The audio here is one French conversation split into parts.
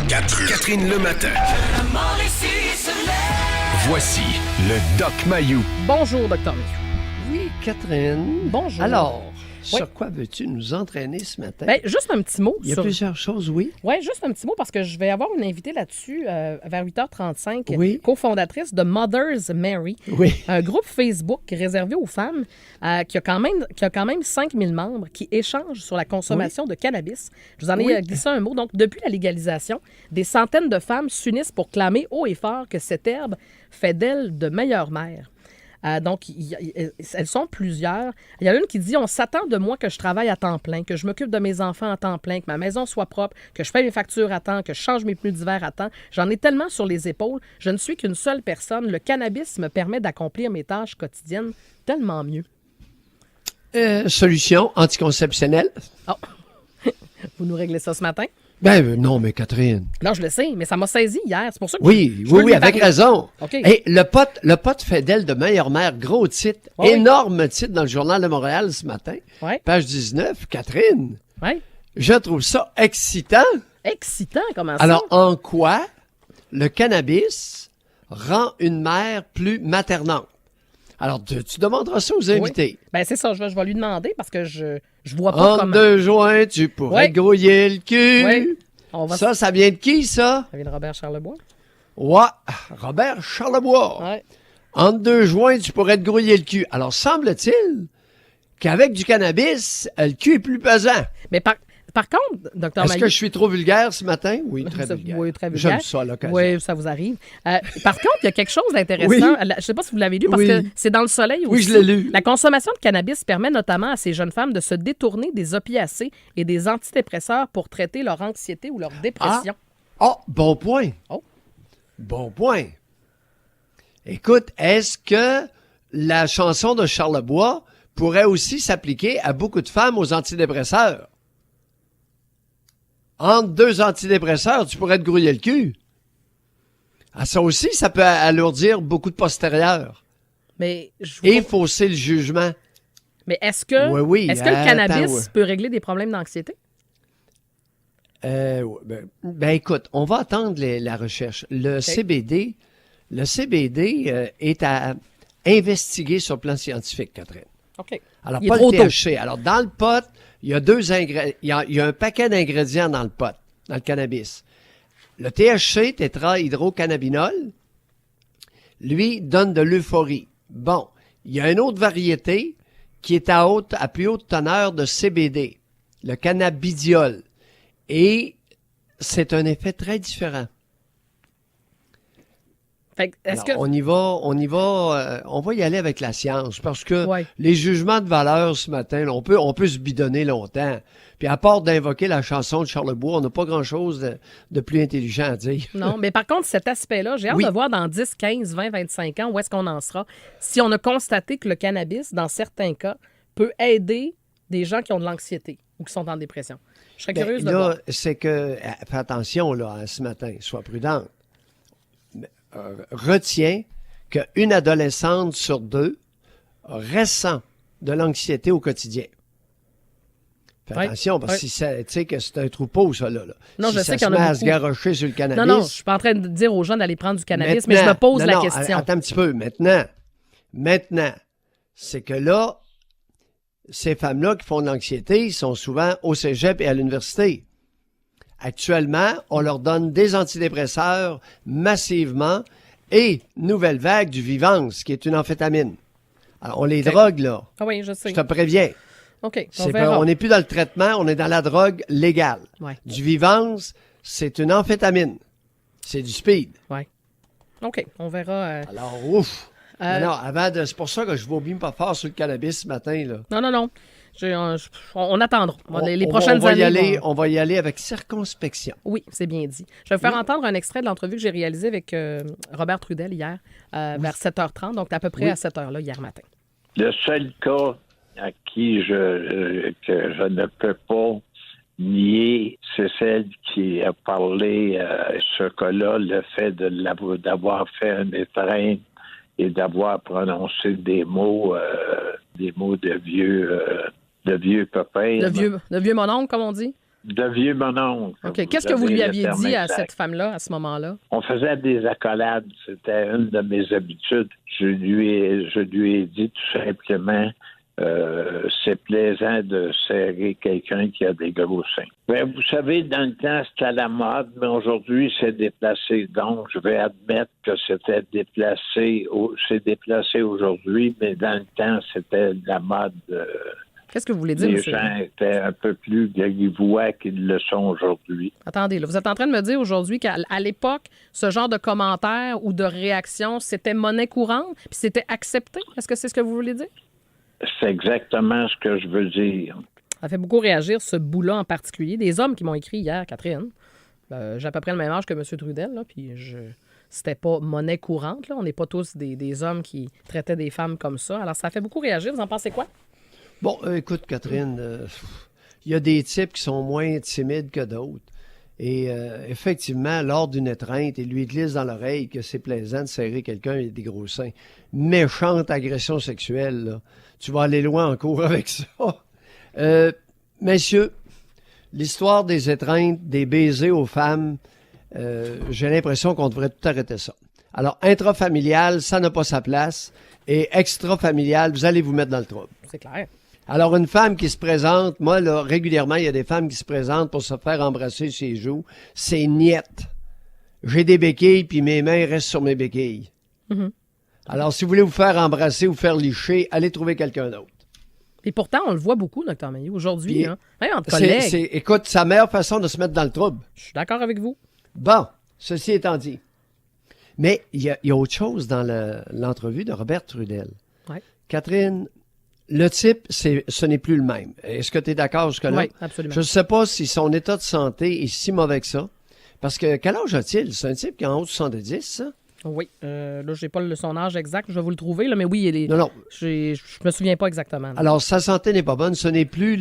Catherine Le Matin. Voici le Doc Mayou. Bonjour, Dr. Mayou. Oui, Catherine. Bonjour. Alors, Oui. sur quoi veux-tu nous entraîner ce matin? Ben, juste un petit mot. Il y a plusieurs choses, oui. Oui, juste un petit mot parce que je vais avoir une invitée là-dessus vers 8h35, Oui. cofondatrice de Mother's Mary, Oui. un groupe Facebook réservé aux femmes qui a quand même 5000 membres qui échangent sur la consommation de cannabis. Je vous en ai Oui. glissé un mot. Donc, depuis la légalisation, des centaines de femmes s'unissent pour clamer haut et fort que cette herbe fait d'elles de meilleures mères. Donc, elles sont plusieurs. Il y en a une qui dit « On s'attend de moi que je travaille à temps plein, que je m'occupe de mes enfants à temps plein, que ma maison soit propre, que je paye mes factures à temps, que je change mes pneus d'hiver à temps. J'en ai tellement sur les épaules. Je ne suis qu'une seule personne. Le cannabis me permet d'accomplir mes tâches quotidiennes tellement mieux. » Solution anticonceptionnelle? Oh. Vous nous réglez ça ce matin? Non, mais Catherine. Non, je le sais, mais ça m'a saisi hier. C'est pour ça que Oui, je veux lui avec parler. raison. OK. Hey, le pote fait d'elle de meilleure mère. Gros titre. Oui. Énorme titre dans le Journal de Montréal ce matin. Ouais. Page 19. Catherine, Ouais. je trouve ça excitant. Excitant, comment ça? Alors, en quoi le cannabis rend une mère plus maternante? Alors, tu demanderas ça aux invités. Oui. Ben c'est ça, je vais lui demander parce que je vois pas Entre comment. deux joints, tu pourrais Ouais. te grouiller le cul. Oui. On va Ça vient de qui, ça? Ça vient de Robert Charlebois. Ouais, Robert Charlebois. Ouais. Entre deux joints, tu pourrais te grouiller le cul. Alors, semble-t-il qu'avec du cannabis, le cul est plus pesant. Mais par contre, Dr. Est-ce Mayou... que je suis trop vulgaire ce matin? Oui, très Ça- vulgaire. oui, très vulgaire. J'aime ça à l'occasion. Oui, ça vous arrive. Par contre, il y a quelque chose d'intéressant. Oui. Je ne sais pas si vous l'avez lu, parce Oui. que c'est dans Le Soleil aussi. Oui, je l'ai lu. La consommation de cannabis permet notamment à ces jeunes femmes de se détourner des opiacés et des antidépresseurs pour traiter leur anxiété ou leur dépression. Oh, bon point. Oh. Bon point. Écoute, est-ce que la chanson de Charlebois pourrait aussi s'appliquer à beaucoup de femmes aux antidépresseurs? Entre deux antidépresseurs, tu pourrais te grouiller le cul. Ah, ça aussi, ça peut alourdir beaucoup de postérieurs Mais, je et vois- fausser le jugement. mais est-ce que, Oui, est-ce que le attends, cannabis ouais. peut régler des problèmes d'anxiété? Écoute, on va attendre la recherche. Le CBD est à investiguer sur le plan scientifique, Catherine. OK. Alors, Il est pas trop le tôt. THC. Alors, dans le pot, il y a il y a un paquet d'ingrédients dans le pot, dans le cannabis. Le THC, tétrahydrocannabinol, lui, donne de l'euphorie. Bon, il y a une autre variété qui est à plus haute teneur de CBD, le cannabidiol. Et c'est un effet très différent. Fait que, est-ce Alors, que... on va y aller avec la science parce que Ouais. les jugements de valeur ce matin, là, on peut se bidonner longtemps. Puis à part d'invoquer la chanson de Charlebois, on n'a pas grand-chose de plus intelligent à dire. Non, mais par contre, cet aspect-là, j'ai hâte Oui. de voir dans 10, 15, 20, 25 ans où est-ce qu'on en sera. Si on a constaté que le cannabis, dans certains cas, peut aider des gens qui ont de l'anxiété ou qui sont en dépression. Je serais curieuse de voir. Là, c'est que, fais attention là, ce matin, sois prudente. Retiens qu'une adolescente sur deux ressent de l'anxiété au quotidien. Fais Ouais, attention, parce ouais. que tu sais que c'est un troupeau, ça, là. Non, si je ça sais qu'il y en se a met à se beaucoup. garrocher sur le cannabis. Non, je suis pas en train de dire aux gens d'aller prendre du cannabis, mais je me pose la question. Attends un petit peu. Maintenant, c'est que là, ces femmes-là qui font de l'anxiété sont souvent au cégep et à l'université. Actuellement, on leur donne des antidépresseurs massivement et nouvelle vague du Vivance, qui est une amphétamine. Alors, on les Ok. drogue, là. Ah oui, je sais. Je te préviens. OK, on verra. On n'est plus dans le traitement, on est dans la drogue légale. Ouais. Du Vivance, c'est une amphétamine. C'est du speed. Ouais. OK, on verra. Alors, ouf! Non, c'est pour ça que je vomis pas fort sur le cannabis ce matin, là. Non. On attendra. Les prochaines on va y années. aller, on va y aller avec circonspection. Oui, c'est bien dit. Je vais vous faire entendre un extrait de l'entrevue que j'ai réalisée avec Robert Trudel hier, vers 7h30, donc à peu près à 7h là, hier matin. Le seul cas à qui que je ne peux pas nier, c'est celle qui a parlé, ce cas-là, le fait d'avoir fait un étreinte et d'avoir prononcé des mots de vieux copains. Le vieux mononcle, comme on dit. De vieux mononcle. OK. Qu'est-ce que vous lui avez le aviez terme dit à exact. cette femme-là, à ce moment-là? On faisait des accolades. C'était une de mes habitudes. Je lui ai dit tout simplement, c'est plaisant de serrer quelqu'un qui a des gros seins. Ben, vous savez, dans le temps, c'était à la mode, mais aujourd'hui, c'est déplacé. Donc, je vais admettre que c'était déplacé. C'est déplacé aujourd'hui, mais dans le temps, c'était la mode. Qu'est-ce que vous voulez dire, Les monsieur? gens étaient un peu plus grivois qu'ils le sont aujourd'hui. Attendez, là, vous êtes en train de me dire aujourd'hui qu'à l'époque, ce genre de commentaires ou de réactions, c'était monnaie courante, puis c'était accepté? Est-ce que c'est ce que vous voulez dire? C'est exactement ce que je veux dire. Ça fait beaucoup réagir, ce bout-là en particulier. Des hommes qui m'ont écrit hier, Catherine. J'ai à peu près le même âge que M. Trudel, là, puis c'était pas monnaie courante. Là. On n'est pas tous des hommes qui traitaient des femmes comme ça. Alors, ça fait beaucoup réagir. Vous en pensez quoi? Bon, écoute, Catherine, il y a des types qui sont moins timides que d'autres. Et effectivement, lors d'une étreinte, il lui glisse dans l'oreille que c'est plaisant de serrer quelqu'un avec des gros seins. Méchante agression sexuelle, là. Tu vas aller loin en cours avec ça. Messieurs, l'histoire des étreintes, des baisers aux femmes, j'ai l'impression qu'on devrait tout arrêter ça. Alors, intrafamilial, ça n'a pas sa place. Et extrafamilial, vous allez vous mettre dans le trouble. C'est clair. Alors, une femme qui se présente, moi, là, régulièrement, il y a des femmes qui se présentent pour se faire embrasser ses joues. C'est niette. J'ai des béquilles, puis mes mains restent sur mes béquilles. Mm-hmm. Alors, si vous voulez vous faire embrasser ou faire licher, allez trouver quelqu'un d'autre. Et pourtant, on le voit beaucoup, Dr. Mailloux, aujourd'hui. Puis, Hein? Même entre collègues. Écoute, c'est la meilleure façon de se mettre dans le trouble. Je suis d'accord avec vous. Bon, ceci étant dit. Mais il y a autre chose dans l'entrevue de Robert Trudel. Ouais. Catherine, le type, ce n'est plus le même. Est-ce que tu es d'accord jusque-là? Oui, absolument. Je ne sais pas si son état de santé est si mauvais que ça. Parce que quel âge a-t-il? C'est un type qui est en haut de 70, ça? Oui. Là, je n'ai pas son âge exact. Je vais vous le trouver, là, mais oui, il est... Non. Je me souviens pas exactement. Là. Alors, sa santé n'est pas bonne. Ce n'est plus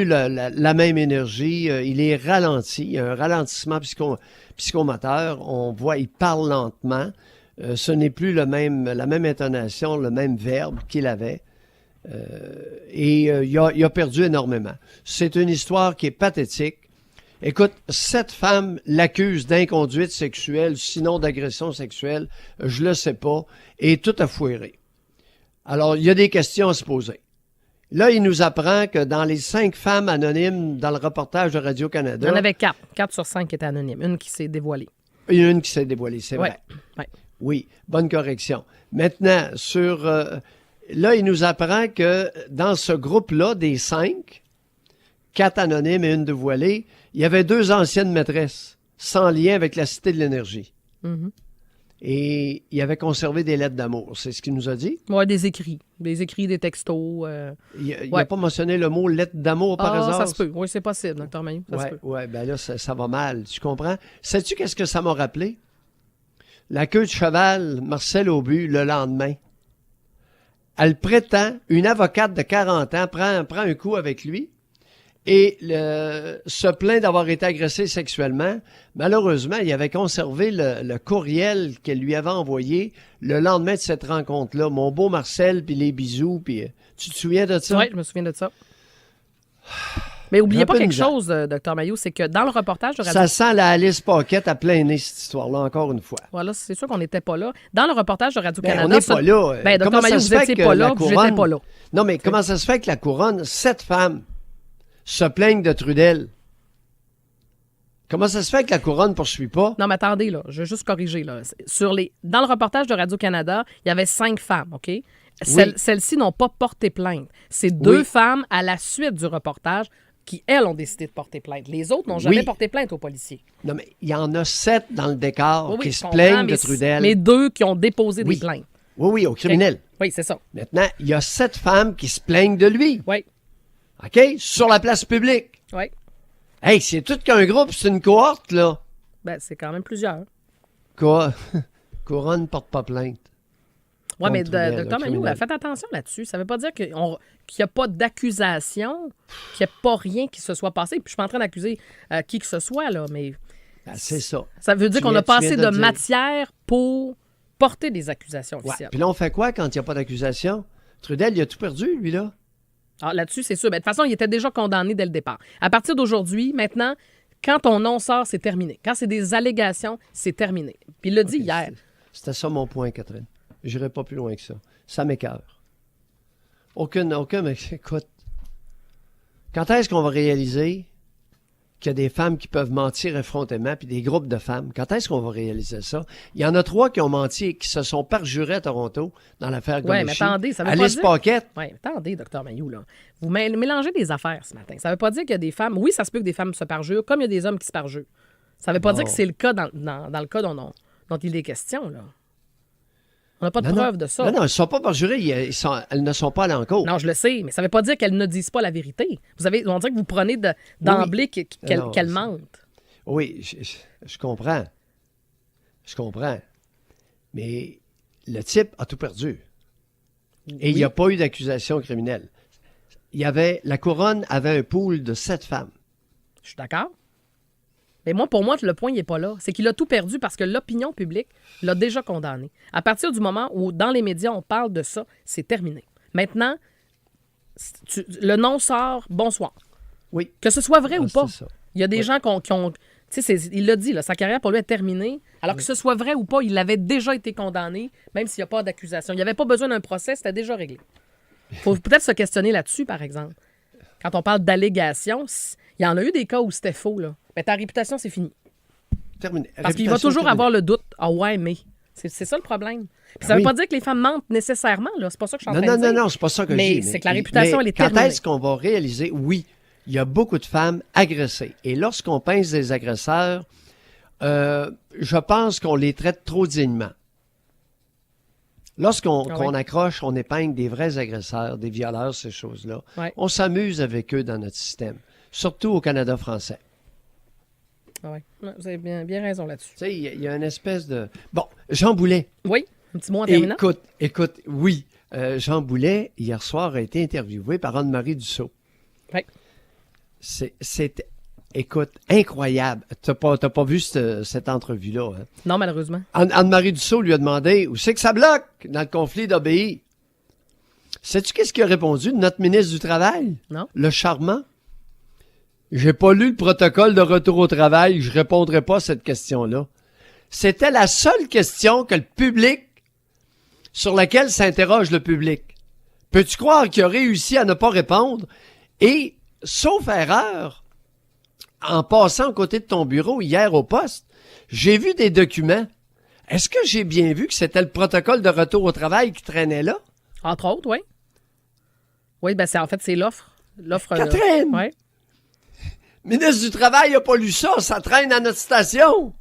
la même énergie. Il est ralenti. Il y a un ralentissement psychomoteur. On voit, il parle lentement. Ce n'est plus la même intonation, le même verbe qu'il avait. Il a perdu énormément. C'est une histoire qui est pathétique. Écoute, cette femme l'accuse d'inconduite sexuelle, sinon d'agression sexuelle, je le sais pas, et tout a foiré. Alors, il y a des questions à se poser. Là, il nous apprend que dans les 5 femmes anonymes dans le reportage de Radio-Canada... Il y en avait 4. 4 sur 5 étaient anonymes. Une qui s'est dévoilée. Il y en a une qui s'est dévoilée, c'est vrai. Ouais. Oui, bonne correction. Maintenant, là, il nous apprend que dans ce groupe-là, des 5, 4 anonymes et une dévoilée, il y avait 2 anciennes maîtresses, sans lien avec la Cité de l'Énergie. Mm-hmm. Et il avait conservé des lettres d'amour. C'est ce qu'il nous a dit? Oui, des écrits. Des écrits, des textos. Il n'a pas mentionné le mot lettre d'amour par hasard? Ça se peut. Oui, c'est possible, Dr. Mailloux. Ça se peut. Oui, ben là, ça va mal. Tu comprends? Sais-tu qu'est-ce que ça m'a rappelé? La queue de cheval, Marcel Aubu, le lendemain. Elle prétend, une avocate de 40 ans prend un coup avec lui et se plaint d'avoir été agressé sexuellement. Malheureusement, il avait conservé le courriel qu'elle lui avait envoyé le lendemain de cette rencontre-là. Mon beau Marcel, puis les bisous, puis tu te souviens de ça? Oui, je me souviens de ça. Mais oubliez pas quelque misère. chose, Dr. Mailloux, c'est que dans le reportage de Radio... Ça sent la Alice Paquette à plein nez, cette histoire-là, encore une fois. Voilà, c'est sûr qu'on n'était pas là. Dans le reportage de Radio-Canada... On n'est pas là. Dr. Comment Mailloux, ça se vous fait n'étiez que pas la là, puis couronne- j'étais pas là. Non, mais comment ça se fait que la couronne, 7 femmes, se plaignent de Trudel? Comment ça se fait que la couronne ne poursuit pas? Non, mais attendez, là, je vais juste corriger. Là. Dans le reportage de Radio-Canada, il y avait 5 femmes, OK? Celles-ci n'ont pas porté plainte. C'est 2 femmes à la suite du reportage qui, elles, ont décidé de porter plainte. Les autres n'ont jamais porté plainte aux policiers. Non, mais il y en a 7 dans le décor qui je se comprends, plaignent de mais Trudel. Mais 2 qui ont déposé Oui. des plaintes. Oui, au criminel. Oui, c'est ça. Maintenant, il y a 7 femmes qui se plaignent de lui. Oui, OK? Sur la place publique. oui. Hey, c'est tout qu'un groupe, c'est une cohorte, là. Ben, c'est quand même plusieurs. Couronne ne porte pas plainte. Oui, mais Trudel, Dr. Mailloux, criminel. faites attention là-dessus. Ça ne veut pas dire qu'il n'y a pas d'accusation, qu'il n'y a pas rien qui se soit passé. Puis je suis pas en train d'accuser qui que ce soit, là, mais Ben, c'est ça. ça veut dire Tu qu'on a viens- pas tu assez viens de de dire. matière pour porter des accusations Ouais. officielles. Puis là, on fait quoi quand il n'y a pas d'accusation? Trudel, il a tout perdu, lui, là. Alors là-dessus, c'est sûr. Ben, de toute façon, il était déjà condamné dès le départ. À partir d'aujourd'hui, maintenant, quand ton nom sort, c'est terminé. Quand c'est des allégations, c'est terminé. Puis il l'a dit hier. C'était ça mon point, Catherine. Je n'irai pas plus loin que ça. Ça m'écoeure. Mais écoute, quand est-ce qu'on va réaliser qu'il y a des femmes qui peuvent mentir effrontément, puis des groupes de femmes? Quand est-ce qu'on va réaliser ça? Il y en a 3 qui ont menti et qui se sont perjurés à Toronto dans l'affaire Oui, Gomeshi. mais attendez, ça veut Alice pas dire... Paquette. Oui, attendez, Dr Mayou, là. Vous mélangez des affaires ce matin. Ça veut pas dire qu'il y a des femmes... Oui, ça se peut que des femmes se parjurent, comme il y a des hommes qui se parjurent. Ça veut pas dire que c'est le cas dans le cas dont il est question, là. On n'a pas de preuve de ça. Non, elles ne sont pas perjurées. Elles ne sont pas allées en cours. Non, je le sais, mais ça ne veut pas dire qu'elles ne disent pas la vérité. On dirait que vous prenez d'emblée qu'elles mentent. Oui, je comprends. Je comprends. Mais le type a tout perdu. Et il n'y a pas eu d'accusation criminelle. La couronne avait un pool de 7 femmes. Je suis d'accord. Mais pour moi, le point, il n'est pas là. C'est qu'il a tout perdu parce que l'opinion publique l'a déjà condamné. À partir du moment où, dans les médias, on parle de ça, c'est terminé. Maintenant, le nom sort, bonsoir. Oui. Que ce soit vrai ou pas. Ça. Il y a des gens qui ont... Tu sais, il l'a dit, là, sa carrière pour lui est terminée. Alors que ce soit vrai ou pas, il avait déjà été condamné, même s'il n'y a pas d'accusation. Il n'y avait pas besoin d'un procès, c'était déjà réglé. Il faut peut-être se questionner là-dessus, par exemple. Quand on parle d'allégations, il y en a eu des cas où c'était faux, là. Mais ta réputation, c'est fini. Terminé. Parce qu'il va toujours avoir le doute. Ah ouais, mais... C'est ça le problème. Puis ça ne veut pas dire que les femmes mentent nécessairement, là. C'est pas ça que je suis en train de dire. Non, c'est pas ça que je dis. Mais c'est que la réputation, elle est terminée. Quand est-ce qu'on va réaliser, oui, il y a beaucoup de femmes agressées. Et lorsqu'on pince des agresseurs, je pense qu'on les traite trop dignement. Lorsqu'on accroche, on épingle des vrais agresseurs, des violeurs, ces choses-là. Ouais. On s'amuse avec eux dans notre système, surtout au Canada français. Oui, vous avez bien raison là-dessus. Tu sais, il y a une espèce de... Bon, Jean Boulet. Oui, un petit mot en terminant. Écoute, oui. Jean Boulet, hier soir, a été interviewé par Anne-Marie Dussault. Oui. C'est, écoute, incroyable. T'as pas vu cette entrevue-là. Hein? Non, malheureusement. Anne-Marie Dussault lui a demandé où c'est que ça bloque dans le conflit d'ABI. Sais-tu qu'est-ce qu'il a répondu, notre ministre du Travail? Non. Le charmant. J'ai pas lu le protocole de retour au travail, je répondrai pas à cette question-là. C'était la seule question que le public, sur laquelle s'interroge le public. Peux-tu croire qu'il a réussi à ne pas répondre? Et, sauf erreur, en passant à côté de ton bureau hier au poste, j'ai vu des documents. Est-ce que j'ai bien vu que c'était le protocole de retour au travail qui traînait là? Entre autres, oui. Oui, ben c'est l'offre. Catherine! Oui. Ministre du Travail n'a pas lu ça, ça traîne à notre station.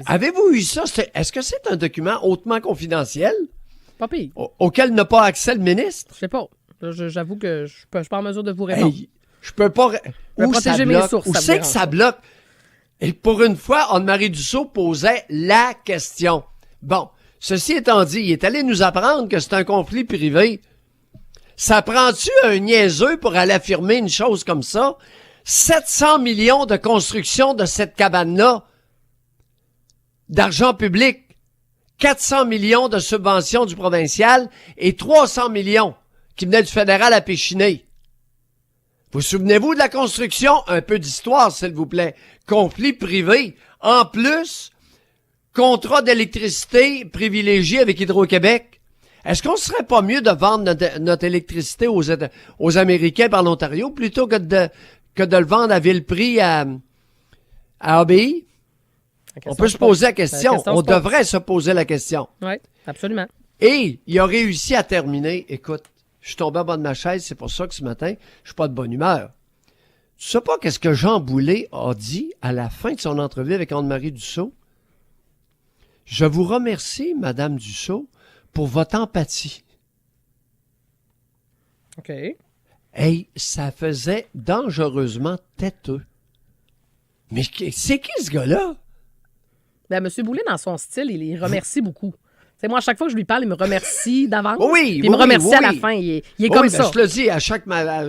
Avez-vous eu ça? Est-ce que c'est un document hautement confidentiel? Pas pire. Auquel n'a pas accès le ministre? Je sais pas. J'avoue que je suis pas en mesure de vous répondre. Hey, je peux pas... Où ça bloque? Mes sources, où c'est que ça bloque? Et pour une fois, Anne-Marie Dussault posait la question. Bon, ceci étant dit, il est allé nous apprendre que c'est un conflit privé. Ça prend-tu un niaiseux pour aller affirmer une chose comme ça? 700 millions de construction de cette cabane-là, d'argent public, 400 millions de subventions du provincial et 300 millions qui venaient du fédéral à Péchiné. Vous souvenez-vous de la construction? Un peu d'histoire, s'il vous plaît. Conflit privé. En plus, contrat d'électricité privilégié avec Hydro-Québec. Est-ce qu'on serait pas mieux de vendre notre électricité aux Américains par l'Ontario plutôt que de le vendre à vil prix à ABI? On peut se poser la question. On devrait se poser la question. Oui, absolument. Et il a réussi à terminer. Écoute, je suis tombé en bas de ma chaise, c'est pour ça que ce matin, je suis pas de bonne humeur. Tu sais pas qu'est-ce que Jean Boulet a dit à la fin de son entrevue avec Anne-Marie Dussault? Je vous remercie, Madame Dussault, pour votre empathie. OK. Hey, ça faisait dangereusement têteux. Mais c'est qui ce gars-là? Ben, M. Boulet, dans son style, il remercie beaucoup. C'est moi, à chaque fois que je lui parle, il me remercie d'avance. Oui, puis il me remercie à la fin. Il est comme ça. Je te le dis,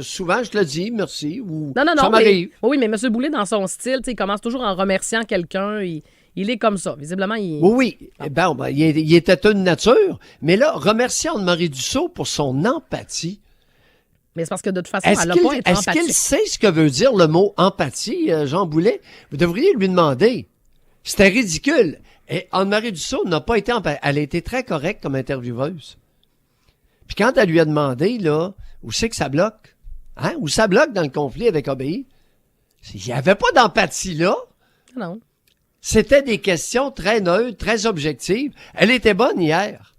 souvent, je te le dis, merci. Ou non, ça m'arrive. Oui, mais M. Boulet, dans son style, il commence toujours en remerciant quelqu'un. Il est comme ça. Visiblement, il... Oui. Ben, il était une nature. Mais là, remerciant Anne-Marie Dussault pour son empathie. Mais c'est parce que de toute façon, Est-ce elle n'a qu'il pas été est-ce qu'il empathique. sait ce que veut dire le mot empathie, Jean Boulet? Vous devriez lui demander. C'était ridicule. Et Anne-Marie Dussault n'a pas été empathique. Elle a été très correcte comme intervieweuse. Puis quand elle lui a demandé, là, où c'est que ça bloque? Hein? Où ça bloque dans le conflit avec Obéi? Il n'y avait pas d'empathie là. Non. C'était des questions très neutres, très objectives. Elle était bonne hier.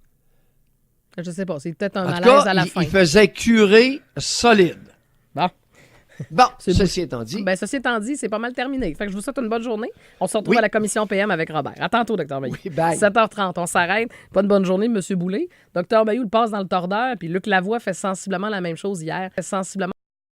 Je sais pas, c'est peut-être un En tout malaise cas, à la il fin. faisait curer solide. Bon. Bon, C'est ceci étant dit. Ben, ceci étant dit, c'est pas mal terminé. Fait que je vous souhaite une bonne journée. On se retrouve Oui. à la commission PM avec Robert. À tantôt, Dr. Mayou. Oui, bye. 7h30, on s'arrête. Pas de bonne journée, M. Boulay. Dr. Mayou le passe dans le tordeur, puis Luc Lavoie fait sensiblement la même chose hier. Fait sensiblement